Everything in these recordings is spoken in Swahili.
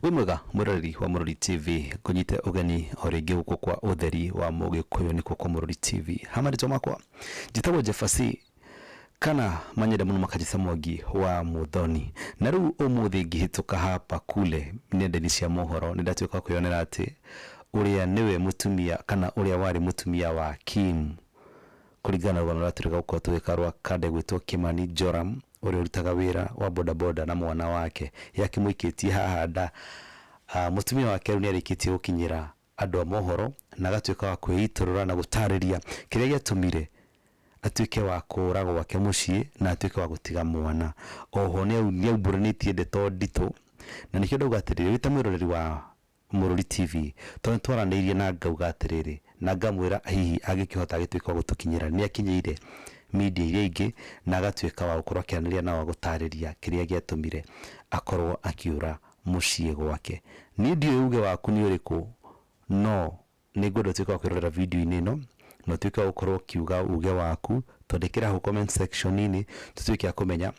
Wimwega murori wa Murori TV kunyite ugeni oringi guko kwa utheri wa Mugikuyu niko kwa Murori TV. Hamarito makwa jitagwo Jeffasi kana manyende muno makajisa Mwangi wa Muthoni. Na riu umuthi ngihituka hapa kule nenda-ini cia mohoro nindatuika kuyonera ati uria niwe mutumia kana uria wari mutumia wa Kim kuringana na rwaturika guko tugikarwa kande gwitwo Kimani Joram uria urutaga wira wa bodaboda na mwana wake yakimuikitie haha nda. Mutumia wake ni arikitie gukinyira andu a mohoro na gatuika wa kwiiturura na gutariria kiria giatumire atuike wa kuragwo gwake mucii na atuike wa gutiga mwana. Oho ni aumbũranitie ndeto ndito na nikio ndauga atiriri wita mwiroreri wa Murori TV tondu twaraniirie na ngauga atiriri na ngamwira hihi agikihota agituika gutukinyira ni akinyire media iria ingi na agatuika wa gukorwo akianiria na wa gutariria kiria giatumire akorwo akiura mucii gwake. Ni ndio uge waku ni uriku no ni ngwenda tuika wa kwirorera video-ini ino no tuika gukorwo kiuga uge waku tondekera hu comment section ini tutuike akumenya.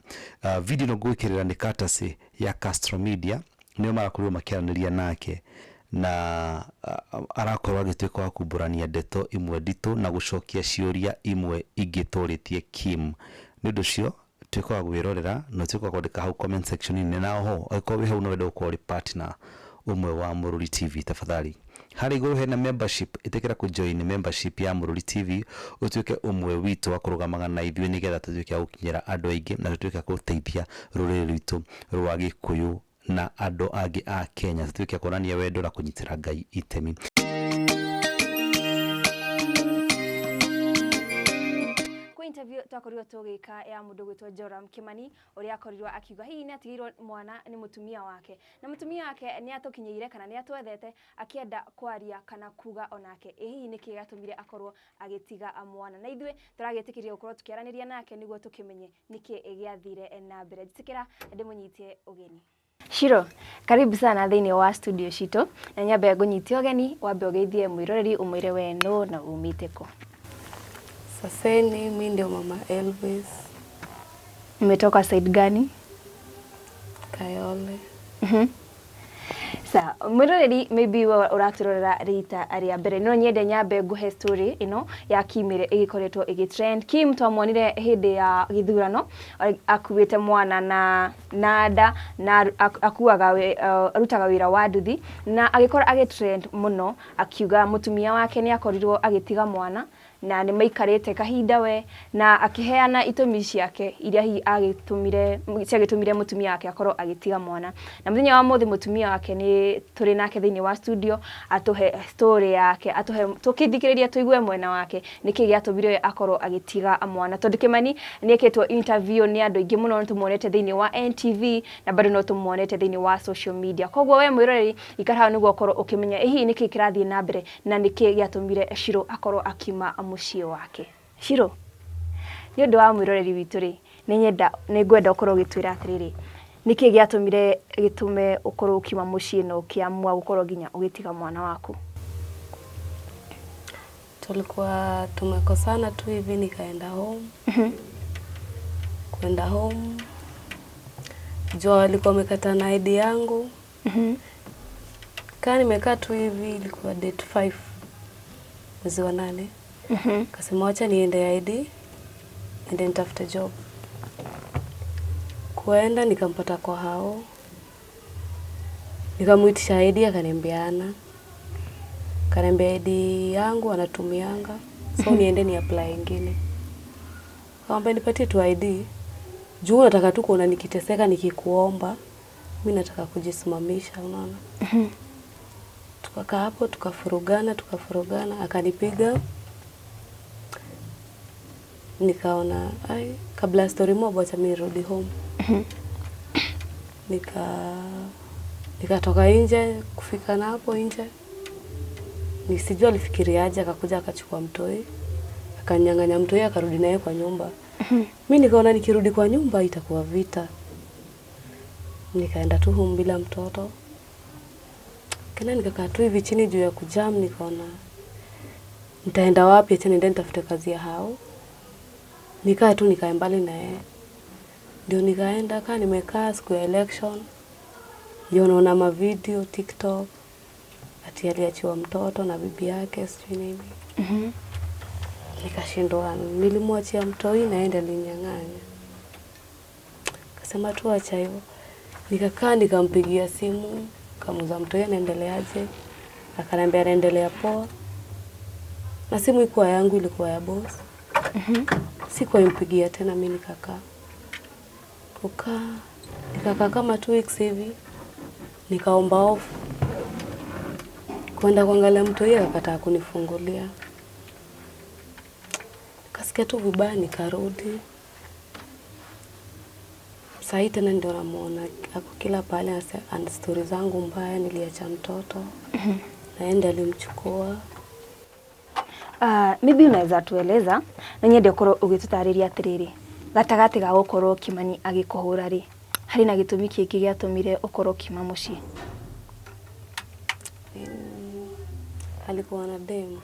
Video no gwikirira ni courtesy ya Castro Media nio marakorwo makiaraniria nake na arakorwo agituika wa kuburania ndeto imwe ndito na gucokia ciuria imwe ingituritie Kim. Ni undu cio tuika wa gwirorera no tuika kwandika hau comment section ini na ho akorwo hau no wenda gukorwo partner umwe wa Murori TV tafadhali hari iguru hena membership itekera ku join membership ya Murori TV utuike umwe witu wa kurugamaga na ithuĩ nigetha tutuike gukinyira andu aingi na tutuike guteithia ruriri rwitu rwa Gikuyu na andu angi a Kenya tutuike kuonania wendo na kunyitira Ngai itemi. Interview twakorirwo tugika ya mundu gwitwo Joram Kimani uria akorirwo akiuga hihi ni atigirwo mwana ni mutumia wake na mutumia wake ni atukinyeire kana ni atwethete akienda kwaria kana kuga onake hihi niki gatumire akorwo agitiga mwana na ithwe turagetikiria gukorwo tukiaraniria nake niguo tukimenye niki giathire na mbere. Jitikira ndimunyitie ugeni. Shiro, karibu sana thini wa studio shito na nyambe ngunyitie ugeni wambe ugeithie mwiroreri umwire wenu na umite ko. Saseni, mimi ndio mama Elvis. Umetoka side gani? Kayole. Sa, mwiroreri maybe uraturorera rita aria mbere no nyende nyambe nguhe story ino ya Kimire igikoretwo igitrend. Kim twamwonire hindi ya githurano akuwite mwana na nada na akuaga arutaga wira wa nduthi na agikora agitrend muno akiuga mutumia wake ni akorirwo agitiga mwana na ni maikarete kahinda we na akiheana itumi ciake iria hi agitumire mutumia wake akorwo agitiga mwana. Na muthenya wa muthi mutumia wake ni turi nake thini wa studio atuhe story yake atuhe tukithikiriria tuigue mwena wake niki giatumire akorwo agitiga mwana. Tondu Kimani ni eketwo interview ni andu ingi muno tumuonete thini wa NTV na bado no tumuonete thini wa social media. Kogwo we mwiroreri ikara niguo korwo ukimenya hihi niki kirathie na mbere na niki giatumire Shiro akorwo akima mucii wake. Shiro, ni undu wa mwiroreri witu ri ni ngwenda ukorwo gitwira atiriri niki giatumire gitume ukorwo ukima mucii no kiamua gukorwo ginya ugitiga mwana waku? Tulikuwa tumekosana tu hivi nikaenda home. Kwenda home Jo alikuwa amekata na ID yangu. Kani nimekaa tu hivi ilikuwa date 5 mwezi wa 8. Kasema wacha niende ID and then nitafute job. Kuenda nikampata kwa hao. Nikamuitisha ID akaniambiana. Kaniambia ID yangu anatumianga. So niende ni apply ingine. Kaambia nipatie tu ID. Juu nataka tu kuona nikiteseka nikikuomba. Mimi nataka kujisimamisha unaona. Tukakaa hapo tukafurugana akanipiga. Nikaona kabla story moja acha mimi rudi home. Nikatoka nje kufika na hapo nje. Nisijua alifikiriaje akakuja akachukua mtoi. Akanyang'anya mtoi akarudi naye kwa nyumba. Mimi nikaona nikirudi kwa nyumba itakuwa vita. Nikaenda tu home bila mtoto. Kana nikakaa tu hivi chini juu ya kujam nikaona nitaenda wapi acha niende nitafute kazi ya hao. Nikaa tu nikae mbali na yeye. Ndio nikaenda nimekaa siku ya election. Ndio naona mavideo TikTok ati aliachiwa mtoto na bibi yake sijui nini. Nikashindwa, nilimwachia mtoi naenda alinyang'anya. Kasema tu acha hivyo. Nikakaa nikampigia simu, kamuuliza mtoi anaendeleaje? Akaniambia anaendelea poa. Na simu ilikuwa yangu, ilikuwa ya boss. Sikuwa nimpigia tena, mimi nikakaa. Nikakaa kama 2 weeks hivi. Nikaomba off. Kwenda kuangalia mtoi akakataa kunifungulia. Kasikia tu vibaya nikarudi. Sasa tena ndio namuona ako kila pale ana story zangu mbaya, niliacha mtoto. Naenda alimchukua. Maybe unaweza tueleza na nyende ukorwo ugitutariria atiriri gatagati ga gukorwo Kimani agikuhura ri hari na gitumi kiki giatumire ukorwo kima muci? Alikuwa na demu.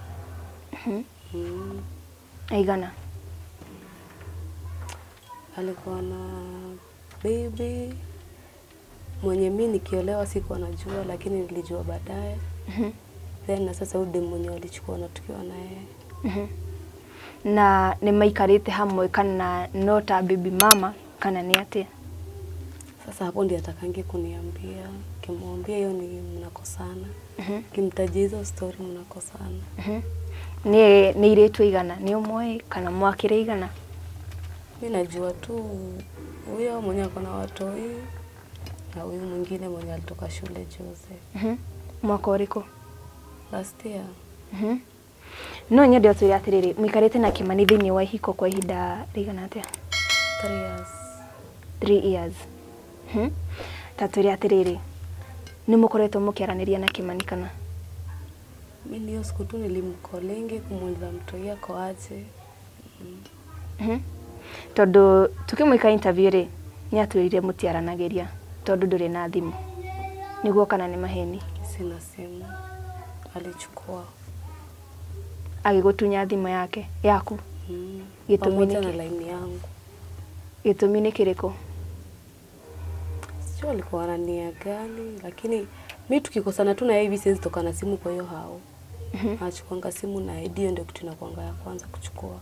Aigana? Alikuwa na baby mwenye mimi nikiolewa sikuwa najua, lakini nilijua baadaye. Then na sasa udemu mwenye walichukua na tukiwa na yeye. Na ni maikarite hamwe kana nota bibi mama kana ni ate? Sasa hapo ndiye atakange kuniambia, kimwambia hiyo ni mnakosana. Kimtaji hizo story mnakosana. Ni iretu igana ni umwe kana mwakire igana? Mimi najua tu huyo mwenye ako na watoi na huyu mwingine mwenye alitoka shule juzi. Mwaka uriko? Last year. No nyende atwire atiriri mwikarite na Kimani thini wa ihiko kwa ihinda rigana atia? 3 years. 3 years. Tatwire atiriri ni mukoretwo mukiaraniria na Kimani kana? Mimi hiyo siku tu nilimkolenge kumuuliza mtoi yako aje. Tondu tukimwika interview ri ni atwirire mutiaranagiria tondu nduri na thimu niguo kana ni maheni? Sina simu, alichukua. Agigutunya thimu yake yaku? Gitumi na line yangu. Gitumi ni kiriko? Sio alikuwa na nia gani, lakini mimi tukikosana tu na hivi siwezi toka na simu, kwa hiyo hao. Achukua simu na ID ndio kitu inakuanga ya kwanza kuchukua.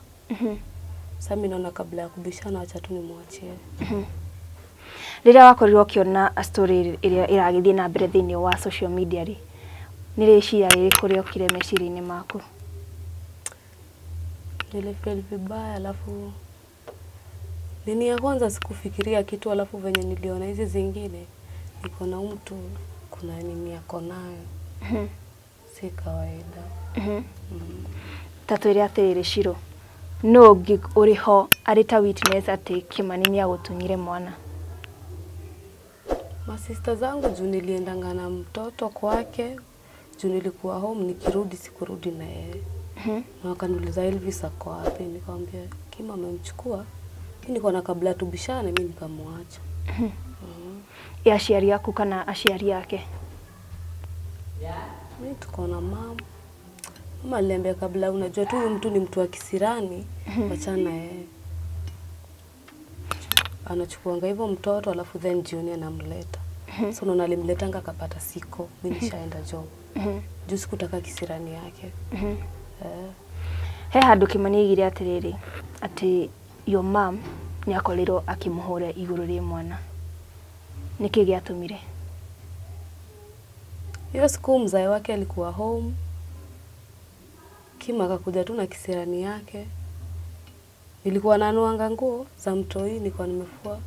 Sasa mimi naona kabla ya kubishana acha tu nimwachie. Rĩrĩa wakorirwo ũkĩona story ĩrĩa ĩragĩthiĩ na mbere thĩinĩ wa social media ri nĩ rĩciria rĩrĩkũ rĩokire meciria-inĩ maku? Nilifeel vibaya, alafu nini ya kwanza sikufikiria kitu, alafu venye niliona hizi zingine niko na mtu kuna nini yako nayo. Si kawaida. Tatwire atiriri Shiro no ũngĩ ũrĩ ho arĩ ta witness atĩ Kimani nĩ agũtunyire mwana? Masista zangu juu niliendanga na mtoto kwake, juu nilikuwa home, nikirudi sikurudi na yeye. Na wakaniuliza Elvis ako wapi, nikamwambia Kima amemchukua. Mimi niko na kabla tubishane, mimi nikamwacha. Ya aciari yaku kana aciari yake? Mimi tuko na mama. Mama aliniambia kabla, unajua tu mtu ni mtu wa kisirani, wachana yeye. Anachukuanga hivyo mtoto alafu then jioni anamleta. So naona alimletanga akapata siko, mimi nishaenda job. Juu sikutaka kisirani yake. He handu Kimani aigire atiriri ati your mom ni akorirwo akimuhura iguru ri mwana, niki giatumire? Hiyo siku mzee wake alikuwa home, Kima akakuja tu na kisirani yake. Nilikuwa nanuanga nguo za mtoi, nilikuwa nimefua.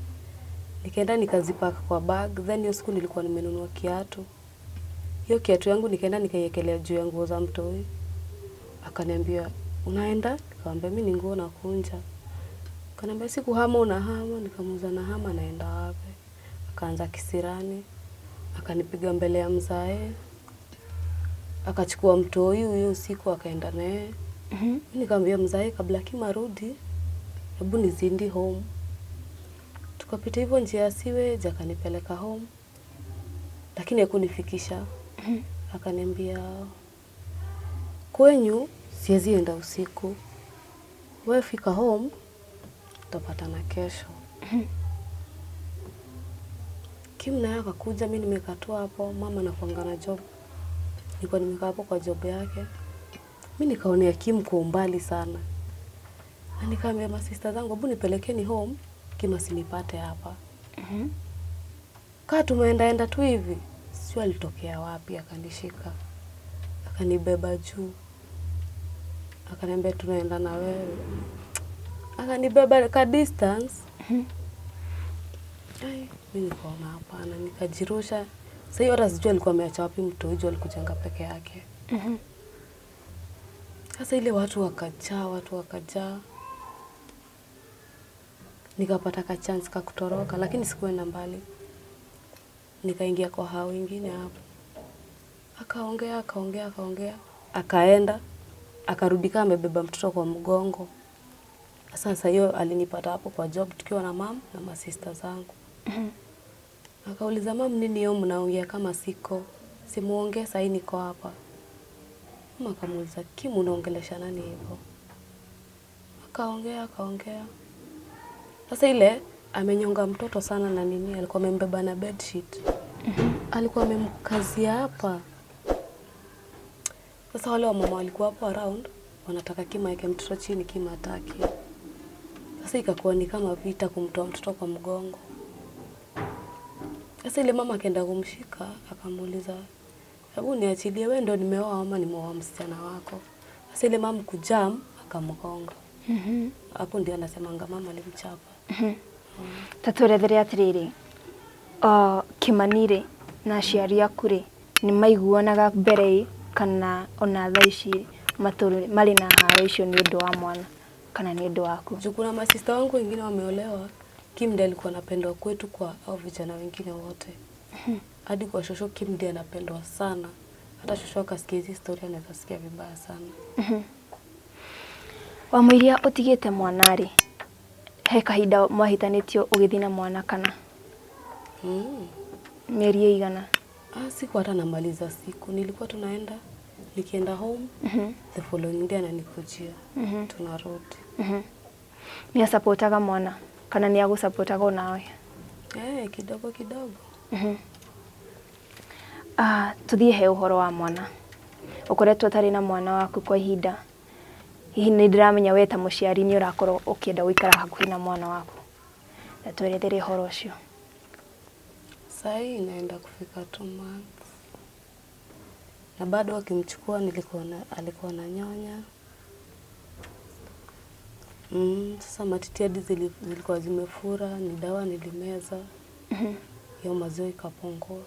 Nikaenda nikazipaka kwa bag, then hiyo siku nilikuwa nimenunua kiatu. Hiyo kiatu yangu nikaenda nikaiekelea juu ya nguo za mtoi. Akaniambia, "Unaenda?" Nikamwambia, "Mimi ni nguo nakunja." Akaniambia, "Sikuhama unahama." Nikamuuliza, "Nahama naenda wapi?" Akaanza kisirani. Akanipiga mbele ya mzae. Akachukua mtoi huyo usiku akaenda naye. Mimi nikamwambia mzae, kabla Kima rudi, hebu nizindi home. Tukapita hivyo njia ya sewage, akanipeleka home. Lakini hakunifikisha. Akaniambia, "Kwenyu siwezi enda usiku. Wewe fika home, tutapatana kesho." Kim naye akakuja, mimi nimekatua hapo, mama anakuanga na job. Nilikuwa nimekaa hapo kwa job yake. Mimi nikaonea Kim kwa umbali sana. Na nikaambia masista zangu, hebu nipelekeni home, Kim asinipate hapa. Kaa tumeendaenda tu hivi. Sio alitokea wapi akanishika. Akanibeba juu. Akaniambia tunaenda na wewe. Akanibeba ka distance. Ai, mimi nikaona hapana, nikajirusha. Sasa hiyo hata sijui alikuwa ameacha wapi mtu huyo, alikujenga peke yake. Sasa ile watu wakajaa. Nikapata ka chance ka kutoroka, lakini sikuenda mbali. Nikaingia kwa hao wengine hapo. Akaongea. Akaenda. Akarudi kama amebeba mtoto kwa mgongo. Sasa hiyo alinipata hapo kwa job tukiwa na mom na masista zangu. Akauliza, mom, nini yao mnaongea kama siko? Simuongee sasa niko hapa. Mama akamuuliza, Kim unaongelesha nani hivyo? Akaongea. Sasa ile amenyonga mtoto sana na nini, alikuwa amembeba na bed sheet. Alikuwa amemkazia hapa. Sasa wale wa mama walikuwa hapo around, wanataka Kim aeke mtoto chini, Kim hataki. Sasa ikakuwa ni kama vita kumtoa mtoto kwa mgongo. Sasa ile mama akaenda kumshika, akamuuliza, hebu niachilie, wewe ndio nimeoa ama nimeoa msichana wako? Sasa ile mama kujam akamgonga. Hapo ndio anasemanga mama alimchapa. Taturethere atiriri. Kimanire na aciari aku ri ni maiguanaga mbere kana ona thaa ici matũũro marĩ na haro icio nĩ ũndũ wa mwana kana nĩ ũndũ waku? Juu kuna masista wangu wengine wameolewa, Kim ndiye alikuwa anapendwa kwetu kwa au vijana wengine wote. Hadi kwa shosho Kim ndiye anapendwa sana. Hata shosho akasikia hizi story anaweza sikia vibaya sana. Wamũiria ũtigĩte mwana rĩ, he kahinda mwahitanĩtio ũgĩthiĩ na mwana kana? Mĩeri igana? Siku hata namaliza siku. Nilikuwa tunaenda, nikienda home, the following day ananikujia. Tunarudi. Ni asupportaga mwana kana ni agusupportaga nawe? Kidogo. Tuthiĩ he ũhoro wa mwana. Ũkoretwo ũtarĩ na mwana waku kwa ihinda. Hihi nĩ ndĩramenya we ta mũciari nĩ ũrakorwo ũkĩenda gũikara hakuhĩ na mwana waku. Na twerethere ũhoro ũcio. Sasa inaenda kufika 2 months. Na bado akimchukua alikuwa na nyonya. Sasa matiti hadi zilikuwa zimefura, ni dawa nilimeza. Hiyo maziwa ikapungua.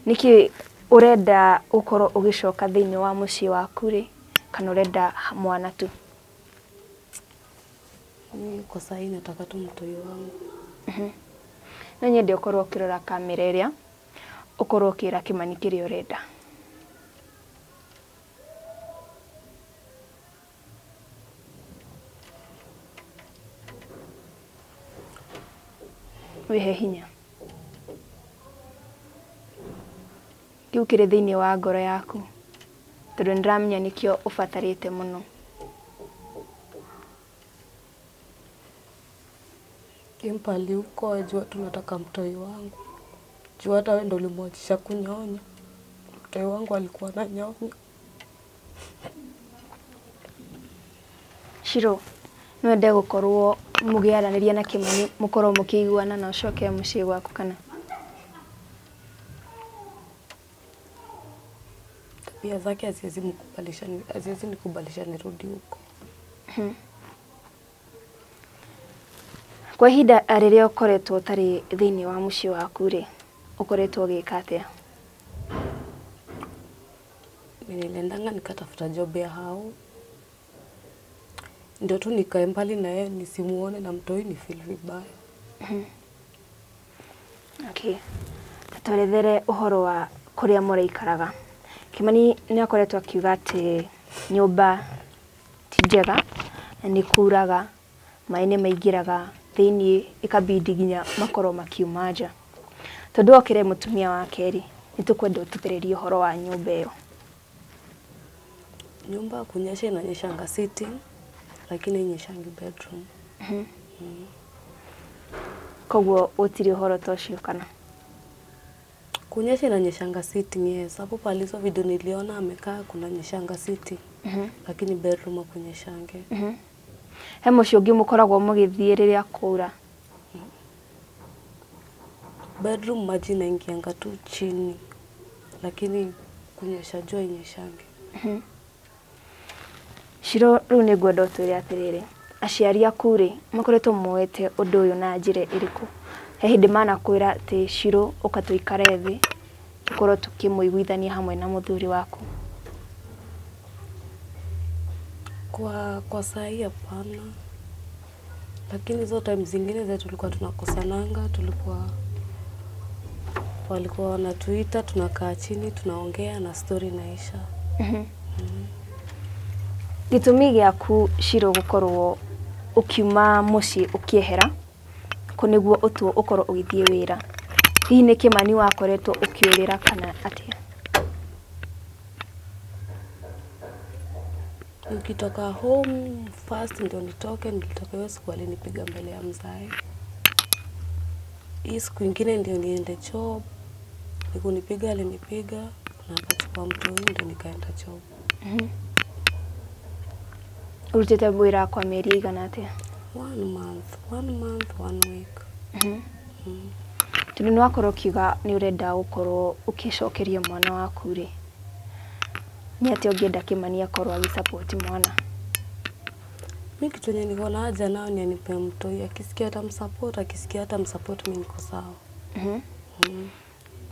Niki urenda ukorwo ugicoka thĩinĩ wa mũciĩ waku ri kana urenda mwana tu? Kwa sasa nataka tu mtoi wangu. Na nyende ukorwo ukirora kamera ĩrĩa ukorwo ukira Kimani kĩrĩa urenda. Wihe hinya. Kĩu kĩrĩ thĩinĩ wa ngoro yaku, tondũ nĩndĩramenya nĩkĩo ũbatarĩte mũno. Kimpali huko jua tunataka mtoi wangu. Jua hata wewe ndio ulimwachisha kunyonya. Mtoi wangu alikuwa na nyonya. Shiro, nwende gukorwo mugiaranĩria na Kimani mukorwo mukĩiguana na ucoke mũciĩ gwaku kana? Tabia zake haziwezi nikubalisha nirudi huko. Kwa ihinda rĩrĩa ũkoretwo ũtarĩ thĩinĩ wa mũciĩ waku rĩ, ũkoretwo ũgĩka atĩa? Niliendanga nikatafuta job ya hao. Ndio tu nikae mbali na yeye nisimuone na mtoi ni feel vibaya. Okay. Tũrethere ũhoro wa kũrĩa mũraikaraga. Kimani nĩ akoretwo akiuga atĩ nyũmba ti njega na nĩ kuraga, maĩ nĩ maingĩraga thĩinĩ, ikabidi nginya makorwo makiuma nja. Tondũ okĩre mũtumia wa kerĩ, nĩ tũkwenda ũtũtarĩrie ũhoro wa nyũmba ĩyo. Nyumba kunyesha inanyeshanga sitting, lakini inyeshangi bedroom. koguo utiri uhoro tocio kana Kunyesha inanyeshanga sitting, yes. Hapo palizo video niliona amekaa kuna nyeshanga sitting. Lakini bedroom akunyeshange. he mucio ungi mukoragwo mugithie riria kura Bedroom maji inaingianga tu chini. Lakini kunyesha jua inyeshange. Shiro riu ni ngwenda utwire atiriri aciari aku ri makoretwo moete undu uyu na njira iriku he hindi manakwira ati Shiro uka tuikare thi tukorwo tukimuiguithania hamwe na muthuri waku Kwa sahi hapana. Lakini hizo time zingine zetu tulikuwa tunakosananga, walikuwa wanatuita, tunakaa chini, tunaongea na story naisha. gitumi giaku Shiro gukorwo ukiuma muci ukiehera kuniguo utuo ukorwo ugithie wira hihi ni Kimani wakoretwo ukiurira kana atia Nikitoka home first ndio nilitoka hiyo siku alinipiga mbele ya mzae. Hii siku ingine ndio niende job. Nikunipiga alinipiga na akachukua mtu ndio nikaenda job. urutite wira kwa mieri igana atia 1 month, 1 week. tundu nwakorwo kiuga ni urenda gukorwo ukicokeria mwana waku ri ni ati ungienda Kimani akorwo agisupport mwana Mimi kitu yenye niko na haja nao ni anipe mtoi, akisikia hata msupport mimi niko sawa.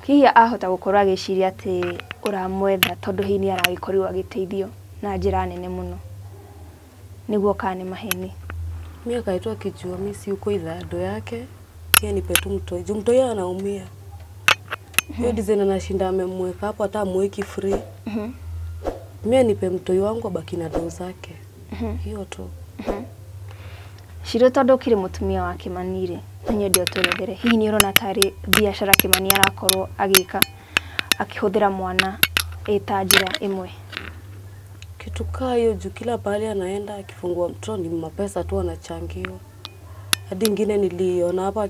hihi ahota gukorwo agiciria ati uramwetha tondu hihi ni aragikorirwo agiteithio na njira nene muno niguo kana maheni Mimi akaitwa kijua mimi si uko idhado yake, yeye nipe tu mtoi. Mtoi anaumia. Hiyo design anashinda amemweka hapo hata amweki free. Mimi nipe mtoi wangu abaki na doo zake. Hiyo tu. Shiro tondu kiri mutumia wa Kimani ri nanyo ndio turethere hihi ni urona tari biashara Kimani arakorwo agika akihuthira mwana eta njira imwe Kitu kaa hiyo juu kila pale anaenda akifungua mtoto ni mapesa tu anachangiwa. Hadi ingine niliona hapa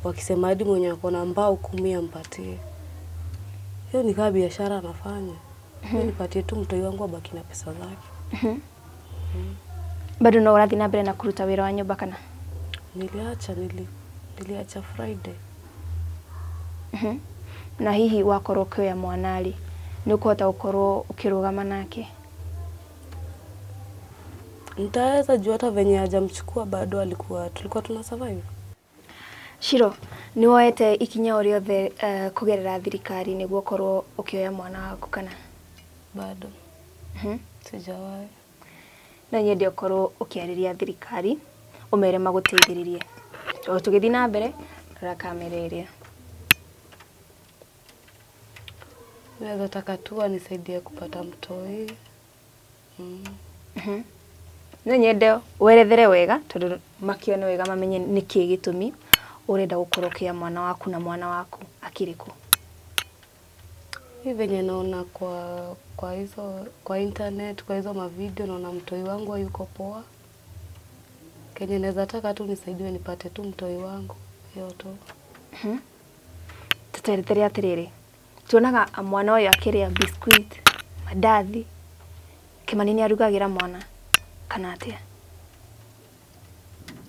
wakisema hadi mwenye ako na mbao 10 ampatie. Hiyo ni kama biashara anafanya. Mimi nipatie tu mtoi wangu abaki na pesa zake. bado no urathi na mbere na kuruta wira wa nyumba kana niliacha Friday. na hihi wakorwo kioya mwanari ni ukuhota gukorwo ukirugama nake Nitaweza juu hata venye hajamchukua bado tulikuwa tuna survive. Shiro ni woete ikinya ori othe kugerera thirikari niguo korwo ukioya mwana waku kana Bado. Sijawahi. na nyende ukorwo ukiariria thirikari umere maguteithiririe tugithi na mbere rakamereria Naweza taka tu anisaidie kupata mtoi. no nyende werethere wega tondu makione wega mamenye niki gitumi urenda gukorokia mwana waku na mwana waku akiriku Hivi venye naona kwa internet, kwa hizo mavideo naona mtoi wangu yuko poa. Kenye naweza taka tu nisaidiwe nipate tu mtoi wangu. Hiyo tu. tuterethere atiriri tuonaga mwana uyu akiria biscuit mandathi Kimani ni arugagira mwana kana atia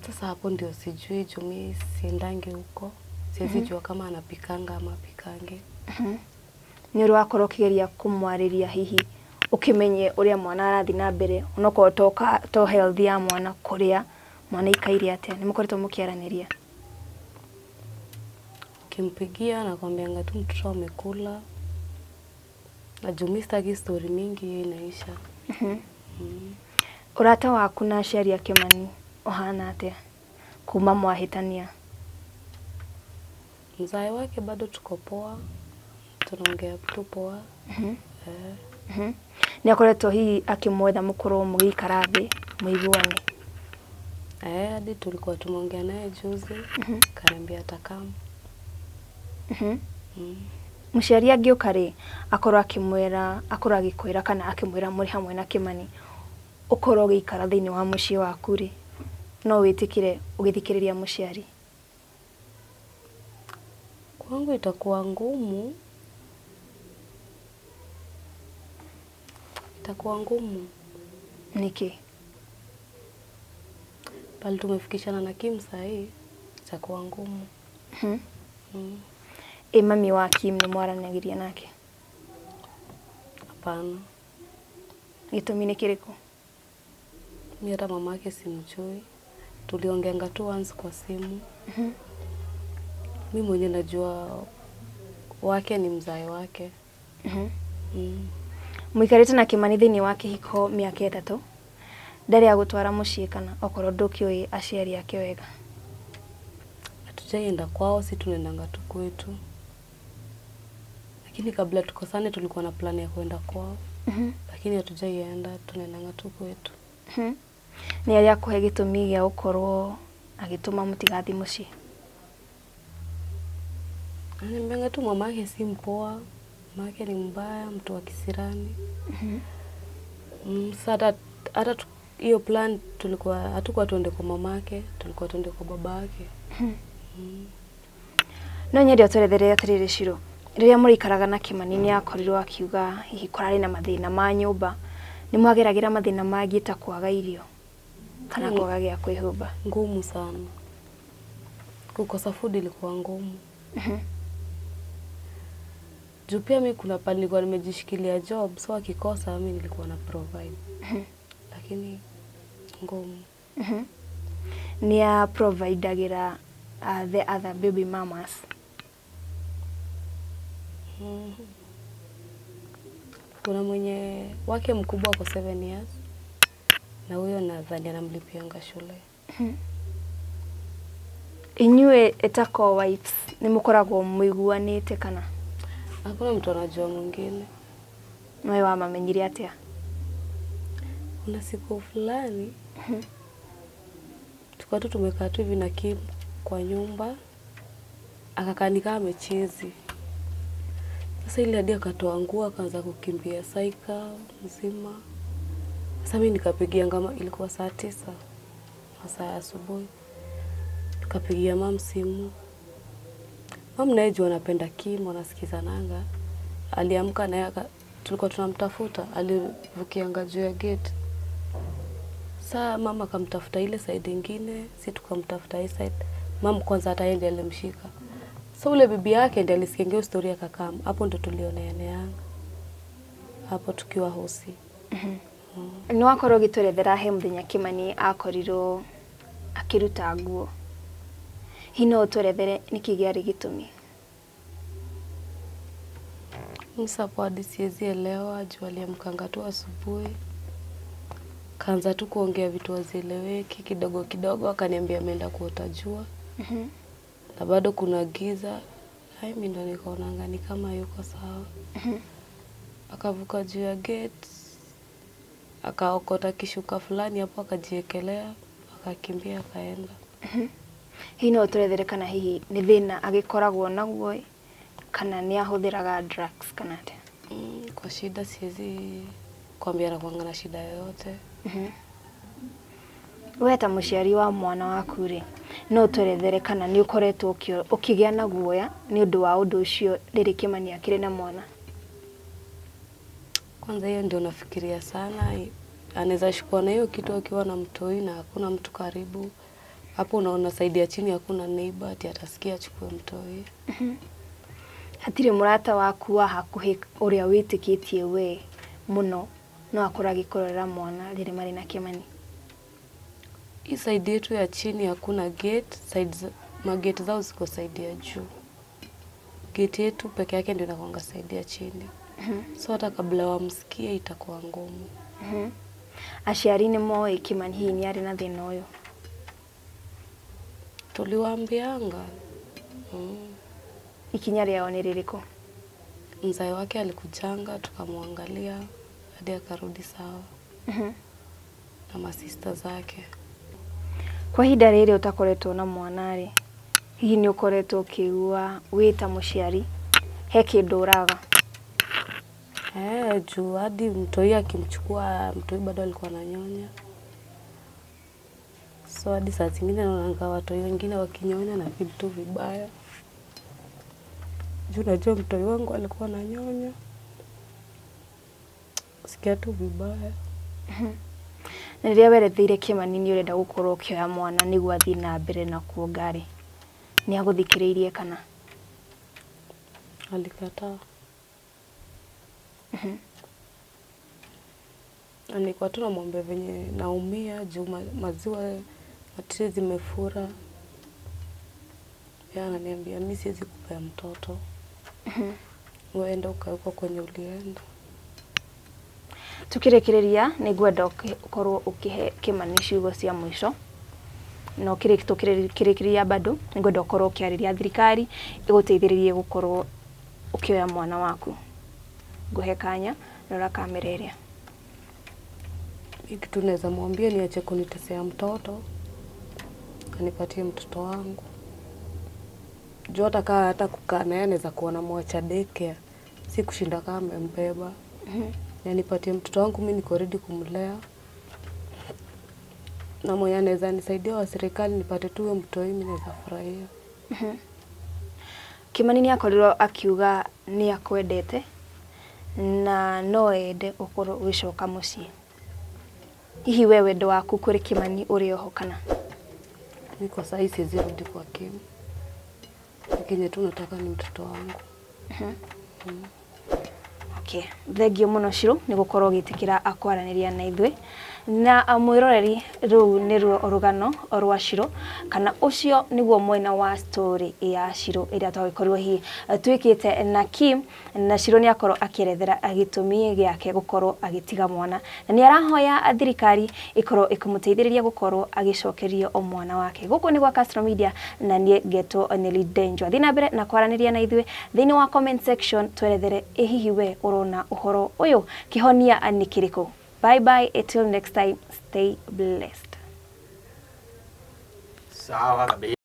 Sasa hapo ndio sijui juu mimi siendange huko. Siwezi jua kama anapikanga ama apikange. ni uri wakorwo ukigeria kumwariria hihi ukimenye uria mwana arathi na mbere unoko to healthy ya mwana kuria mwana ikaire atia ni mukoretwo mukiaraniria Kimpigia na kwambianga tu mtoto amekula. Na juu mimi sitaki story mingi hiyo inaisha. urata waku na aciari ya Kimani uhana atia kuma mwahitania Mzae wake bado tuko poa. Tunaongea tu poa. ni akoretwo hihi akimwetha mukorwo mugikara thi muiguane Hadi tulikuwa tumeongea naye juzi. Kaniambia atakama. muciari angiuka ri akorwo akimwira akorwo agikwira kana akimwira muri hamwe na Kimani ukorwo gikara thiini wa mucii waku ri no witikire ugithikiriria muciari Kwangu itakuwa ngumu. Itakuwa ngumu. Niki. Pale tumefikishana na Kim sahi, itakuwa ngumu. Mami wa Kim ni mwaranagiria nake? Hapana. Gitumi ni kiriko? Mimi hata mamake simjui. Tuliongeanga tu once kwa simu. Mimi mwenyewe najua wake ni mzae wake. Muikarite na Kimani thini wake hiko miaka 3. Ndari ya gutwara mucii kana okorwo ndukioi aciari ake wega? Hatujaenda kwao, si tunaendanga tu kwetu. Lakini kabla tukosane tulikuwa na plan ya kwenda kwao. Lakini hatujaienda, tunaendanga tu kwetu. Ni aria kuhe gitumi gia ukorwo agituma mutigathi mucii? Ananiambia tu mamake si mpoa, mamake ni mbaya, mtu wa kisirani. Sasa hata hiyo plan tulikuwa hatukuwa tuende kwa mamake, tulikuwa tuende kwa babake. No nyende otwerethere atiriri Shiro, riria murikaraga na Kimani ni akorirwo akiuga hihi korari na mathina ma nyumba, ni mwageragira mathina mangi ta kwaga irio kana kwaga gia kwihumba? Ngumu sana. Kukosa food ilikuwa ngumu. Juu pia mimi kuna pale nilikuwa nimejishikilia job, so akikosa mimi nilikuwa na provide. Lakini ngumu. Ni a provideagira the other baby mamas? Kuna mwenye wake mkubwa ako 7 years. Na huyo nadhani anamlipianga shule. Inyue etako wives ni mukoragwo muiguanite kana? Hakuna mtu anajua mwingine. Noe wa mamenyire atia? Kuna siku fulani tulikuwa tu tumekaa tu hivi na Kim kwa nyumba, akakanika amechezi. Sasa ile hadi akatoa nguo akaanza kukimbia saika mzima. Sasa mimi nikapigia ngama, ilikuwa saa 9 saa asubuhi. Tukapigia mam simu. Mam naye jua anapenda Kim, wanasikizananga. Aliamka naye tulikuwa tunamtafuta, alivukianga juu ya gate. Saa mama akamtafuta ile side nyingine, si tukamtafuta hii side. Mam kwanza hata yeye ndiye alimshika. So ule bibi yake ndiye alisikia story ya kakam. Hapo ndo tulioneana. Hapo tukiwa hosi. Ni wakorwo giturethera he muthenya Kimani akorirwo akiruta nguo. Hino turethere nikigiari gitumi? Msapo hadi siwezi elewa, juu aliamkanga tu asubuhi. Kaanza tu kuongea vitu hazieleweki, kidogo kidogo akaniambia ameenda kuota jua. Na bado kuna giza. Mimi ndo nikaonanga ni kama yuko sawa. Akavuka juu ya gate. Akaokota kishuka fulani hapo akajiekelea, akakimbia akaenda. Hino turethere kana hihi ni thina agikoragwo naguo kana ni ahuthiraga drugs kana atia? Kwa shida siwezi kwambia anakuanga na shida yoyote. We ta muciari wa mwana waku ri, no turethere kana ni ukoretwo ukigia na guoya ni undu wa undu ucio riri Kimani akire na mwana? Kwanza hiyo ndio nafikiria sana. Anaweza shikwa na hiyo kitu akiwa na mtoi na hakuna mtu karibu. Hapo unaona side ya chini hakuna neighbor ati atasikia achukue mtoi. Hatire murata waku wa hakuhi uria witikitie we muno no akora gikorera mwana riri mari na Kimani? Hii side yetu ya chini hakuna gate, magate zao ziko side ya juu. Gate yetu peke yake ndio inakuanga side ya chini. So hata kabla wamsikie itakuwa ngumu. Aciari ni moe Kimani hii ni ari na thina uyu? Tuliwaambianga. Ikinya riao ni ririko? Mzae wake alikujanga, tukamwangalia hadi akarudi sawa. Na masista zake. Kwa hinda riri utakoretwo na mwanari, hihi ni ukoretwo ukiigua wita muciari he kindu uraga? Juu hadi mtoi akimchukua, mtoi bado alikuwa ananyonya. So hadi saa zingine naonanga watoi wengine wakinyonya na feel tu vibaya. Juu najua mtoi wangu alikuwa ananyonya. Sikia tu vibaya. Na rĩrĩa weretheire Kĩmani nĩ ũrenda gũkorwo ũkĩoya mwana nĩguo athiĩ na mbere na kuongari, nĩ agũthikĩrĩirie kana? Alikataa. Nilikuwa tu namwambia venye naumia juu maziwa matiti zimefura. Yeye ananiambia mimi siwezi kupea mtoto. Uende ukauko kwenye ulienda. Tukirekereria nĩ ngwenda ũkorwo ũkĩhe Kĩmani ciugo cia mũico. No tukirekereria bado nĩ ngwenda ũkorwo ũkĩarĩria thirikari ĩgũteithĩrĩrie gũkorwo ukioya mwana waku. Nguhe kanya rora kamera ĩrĩa. Kitu naweza mwambia ni ache kunitesea mtoto. Anipatie mtoto wangu. Juu hata kukaa naye anaweza kuona mwacha daycare. Si kushinda kama amembeba. Anipatie mtoto wangu, mimi niko ready kumlea. Na mwenye anaweza nisaidia wa serikali nipate tu huyo mtoi, mimi naweza furahia. Kĩmani nĩ akorirwo akiuga nĩ akwendete na no ende ũkorwo ũgĩcoka mũciĩ. Hihi wewe wendo waku kũrĩ Kĩmani ũrĩ oho kana? Niko sahi siwezi rudi kwa Kim. Lakini tu nataka ni mtoto wangu. Okay, thengio mũno Shirũ nĩ gũkorwo ũgĩtĩkĩra akwaranĩria na ithuĩ. Na mwĩroreri rĩu nĩruo rũgano rwa Shirũ kana ũcio nĩguo mwena wa story ya Shirũ ĩrĩa twagĩkorirwo hihi twĩkĩte na Kim, na Shirũ nĩ akorwo akĩerethera gĩtũmi gĩake gũkorwo agĩtiga mwana, na nĩ arahoya thirikari ĩkorwo ĩkĩmũteithĩrĩria gũkorwo agĩcokerio o mwana wake. Gũkũ nĩ gwa Castro Media na niĩ ngetwo Nelly Denjo. Thiĩ na mbere na kwaranĩria na ithuĩ thĩinĩ wa comment section, twerethere hihi we ũrona ũhoro ũyũ kĩhonia nĩ kĩrĩkũ. Bye bye, until next time, stay blessed. Sawa kabisa.